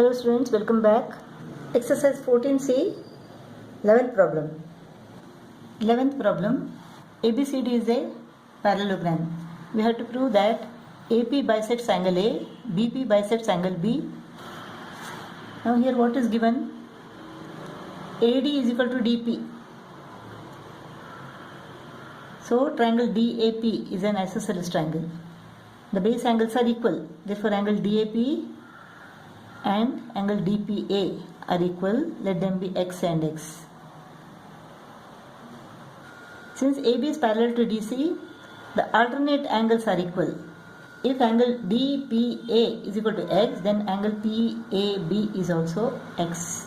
Hello students, welcome back. Exercise 14C, 11th problem. 11th problem, ABCD is a parallelogram. We have to prove that AP bisects angle A, BP bisects angle B. Now here what is given? AD is equal to DP. So triangle DAP is an isosceles triangle. The base angles are equal. Therefore angle DAP and angle DPA are equal. Let them be x and x. Since AB is parallel to DC, the alternate angles are equal. If angle DPA is equal to x, then angle PAB is also x.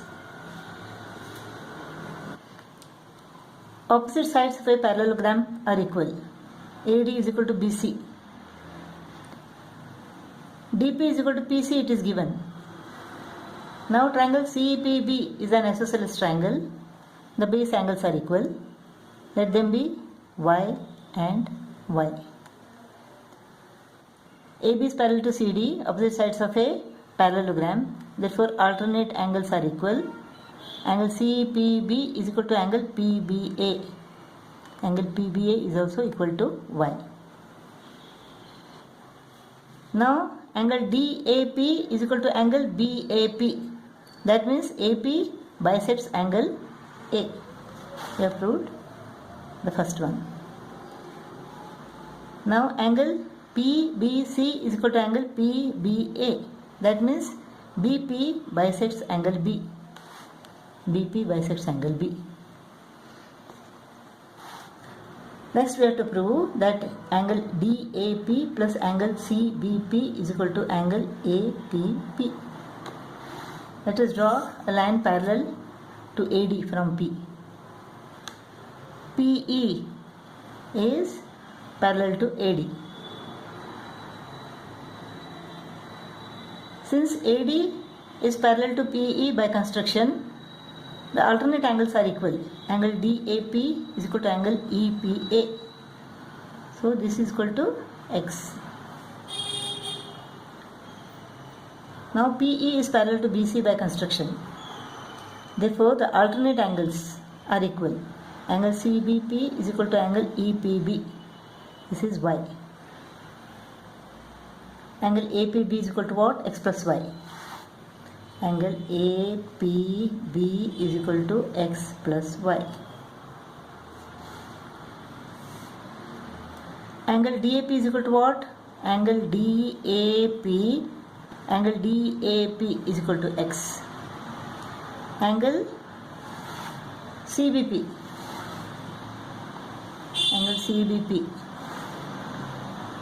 Opposite sides of a parallelogram are equal. AD is equal to BC. DP is equal to PC, it is given. Now triangle CPB is an isosceles triangle. The base angles are equal. Let them be y and y. AB is parallel to CD, opposite sides of a parallelogram. Therefore alternate angles are equal. Angle CPB is equal to angle PBA. Angle PBA is also equal to y. Now angle DAP is equal to angle BAP. That means AP bisects angle A. We have proved the first one. Now angle PBC is equal to angle PBA. That means BP bisects angle B. BP bisects angle B. Next we have to prove that angle DAP plus angle CBP is equal to angle APP. Let us draw a line parallel to AD from P. PE is parallel to AD. Since AD is parallel to PE by construction, the alternate angles are equal. Angle DAP is equal to angle EPA. So this is equal to x. Now PE is parallel to BC by construction. Therefore the alternate angles are equal. Angle CBP is equal to angle EPB. This is y. Angle APB is equal to what? X plus y. Angle APB is equal to x plus y. Angle DAP is equal to what? Angle DAP. Angle DAP is equal to x. Angle CBP. Angle CBP.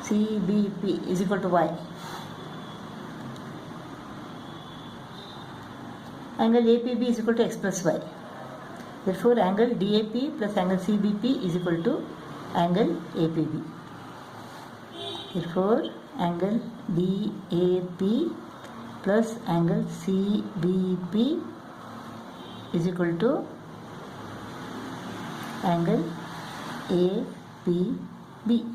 CBP is equal to y. Angle APB is equal to x plus y. Therefore angle DAP plus angle CBP is equal to angle APB. Therefore angle DAP plus angle CBP is equal to angle APB.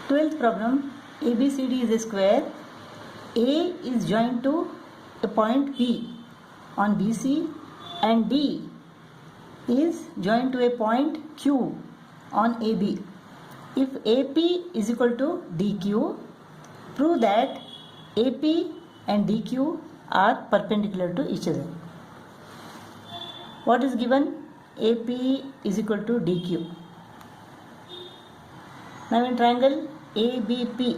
Twelfth problem. ABCD is a square. A is joined to a point P on BC and D is joined to a point Q on AB. If AP is equal to DQ, prove that AP and DQ are perpendicular to each other. What is given? AP is equal to DQ. Now in triangle ABP,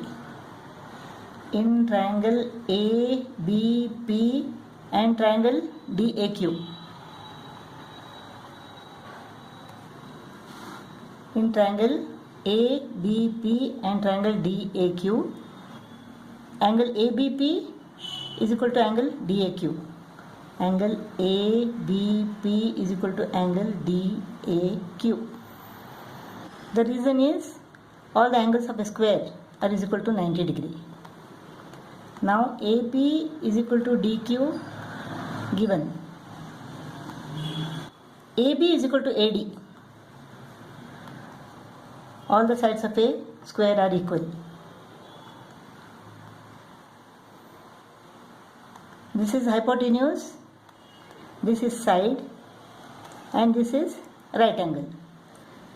in triangle ABP and triangle DAQ, in triangle ABP and triangle DAQ, angle ABP is equal to angle DAQ. Angle ABP is equal to angle DAQ. The reason is all the angles of a square are is equal to 90 degree. Now AP is equal to DQ given. AB is equal to AD. All the sides of a square are equal. This is hypotenuse, this is side, and this is right angle.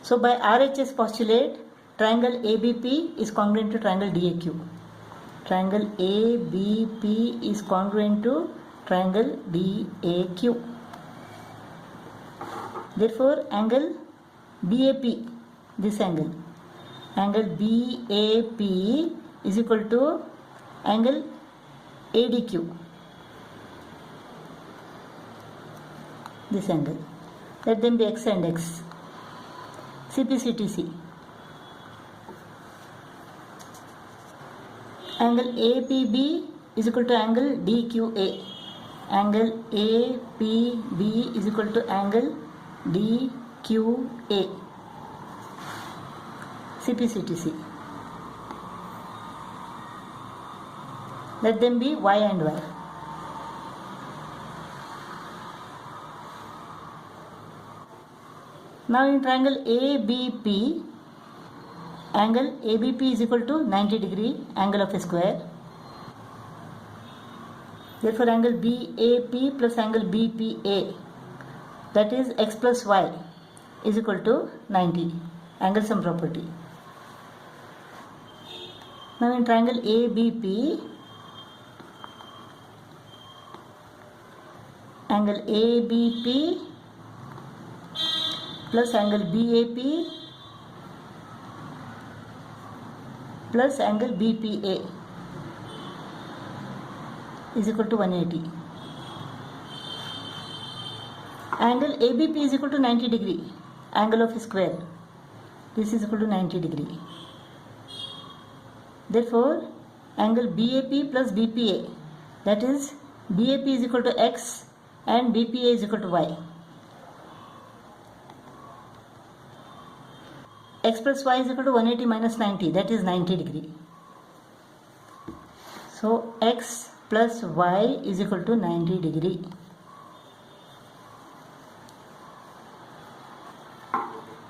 So by RHS postulate, triangle ABP is congruent to triangle DAQ. Triangle ABP is congruent to triangle DAQ. Therefore, angle BAP, this angle BAP is equal to angle ADQ, this angle. Let them be X and X. CPCTC. Angle APB is equal to angle DQA. Angle APB is equal to angle DQA. CPCTC. Let them be Y and Y. Now in triangle ABP, angle ABP is equal to 90 degree angle of a square. Therefore angle BAP plus angle BPA, that is X plus Y, is equal to 90, angle sum property. Now in triangle ABP, angle ABP plus angle BAP plus angle BPA is equal to 180. Angle ABP is equal to 90 degree, angle of a square. This is equal to 90 degree. Therefore, angle BAP plus BPA, that is BAP is equal to X and BPA is equal to Y. X plus Y is equal to 180 minus 90, that is 90 degree. So X plus Y is equal to 90 degree.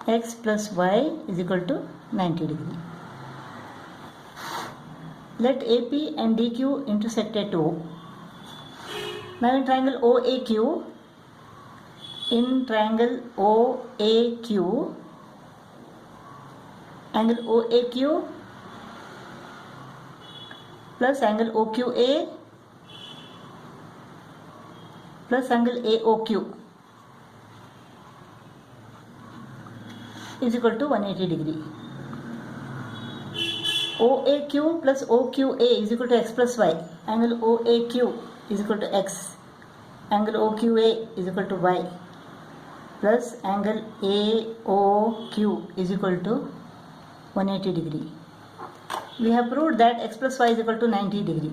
X plus Y is equal to 90 degree. Let AP and DQ intersect at O. Now in triangle OAQ, angle OAQ plus angle OQA plus angle AOQ is equal to 180 degree. OAQ plus OQA is equal to X plus Y. Angle OAQ is equal to X. Angle OQA is equal to Y. Plus angle AOQ is equal to 180 degree. We have proved that X plus Y is equal to 90 degree.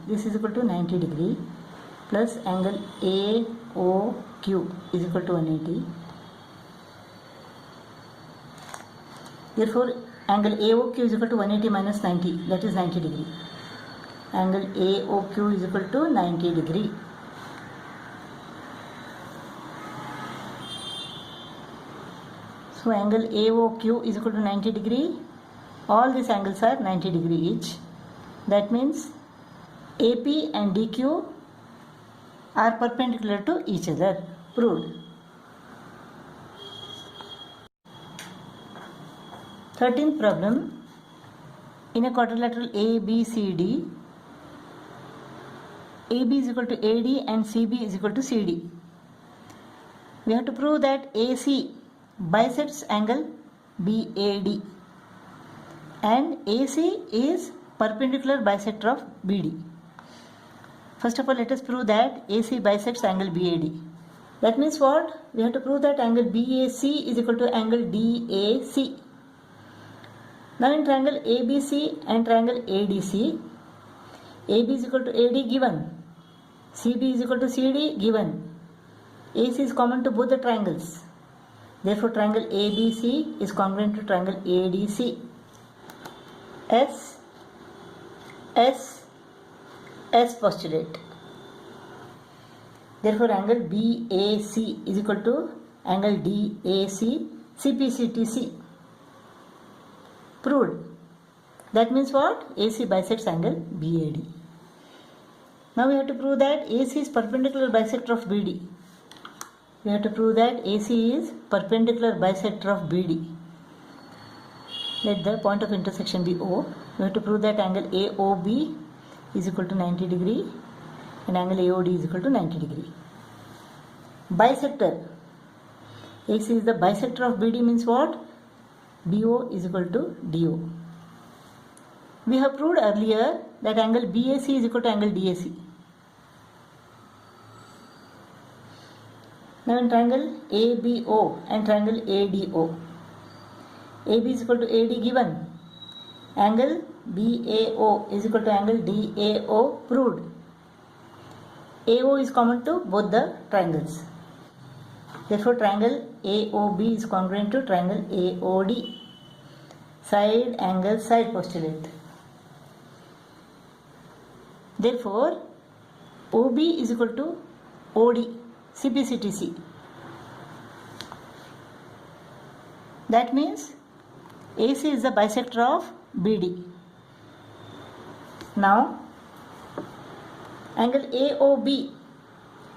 This is equal to 90 degree plus angle AOQ is equal to 180. Therefore, angle AOQ is equal to 180 minus 90, that is 90 degree. Angle AOQ is equal to 90 degree. So angle AOQ is equal to 90 degree. All these angles are 90 degree each. That means AP and DQ are perpendicular to each other. Proved. 13th problem. In a quadrilateral ABCD, AB is equal to AD and CB is equal to CD. We have to prove that AC bisects angle BAD and AC is perpendicular bisector of BD. First of all, let us prove that AC bisects angle BAD. That means what? We have to prove that angle BAC is equal to angle DAC. Now in triangle ABC and triangle ADC, AB is equal to AD given, CB is equal to CD given, AC is common to both the triangles. Therefore, triangle ABC is congruent to triangle ADC. S postulate. Therefore, angle BAC is equal to angle DAC, CPCTC. Proved. That means what? AC bisects angle BAD. Now we have to prove that AC is perpendicular bisector of BD. We have to prove that AC is perpendicular bisector of BD. Let the point of intersection be O. We have to prove that angle AOB is equal to 90 degree and angle AOD is equal to 90 degree. Bisector. AC is the bisector of BD means what? BO is equal to DO. We have proved earlier that angle BAC is equal to angle DAC. Now in triangle ABO and triangle ADO, AB is equal to AD given, angle BAO is equal to angle DAO proved. AO is common to both the triangles. Therefore triangle AOB is congruent to triangle AOD. Side angle side postulate. Therefore OB is equal to OD CPCTC. That means AC is the bisector of BD. Now angle AOB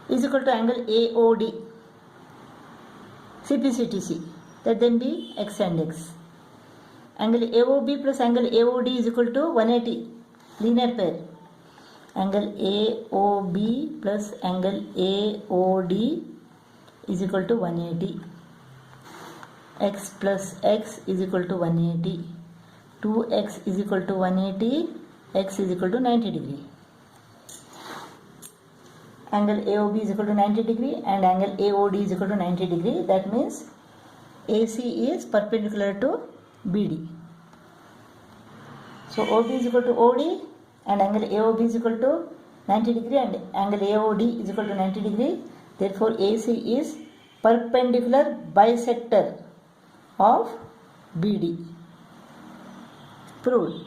is equal to angle AOD CPCTC. Let them be X and X. Angle AOB plus angle AOD is equal to 180 linear pair. Angle AOB plus angle AOD is equal to 180. X plus X is equal to 180. 2x is equal to 180. X is equal to 90 degree. Angle AOB is equal to 90 degree and angle AOD is equal to 90 degree. That means AC is perpendicular to BD. So OB is equal to OD and angle AOB is equal to 90 degree and angle AOD is equal to 90 degree. Therefore AC is perpendicular bisector of BD. Proved.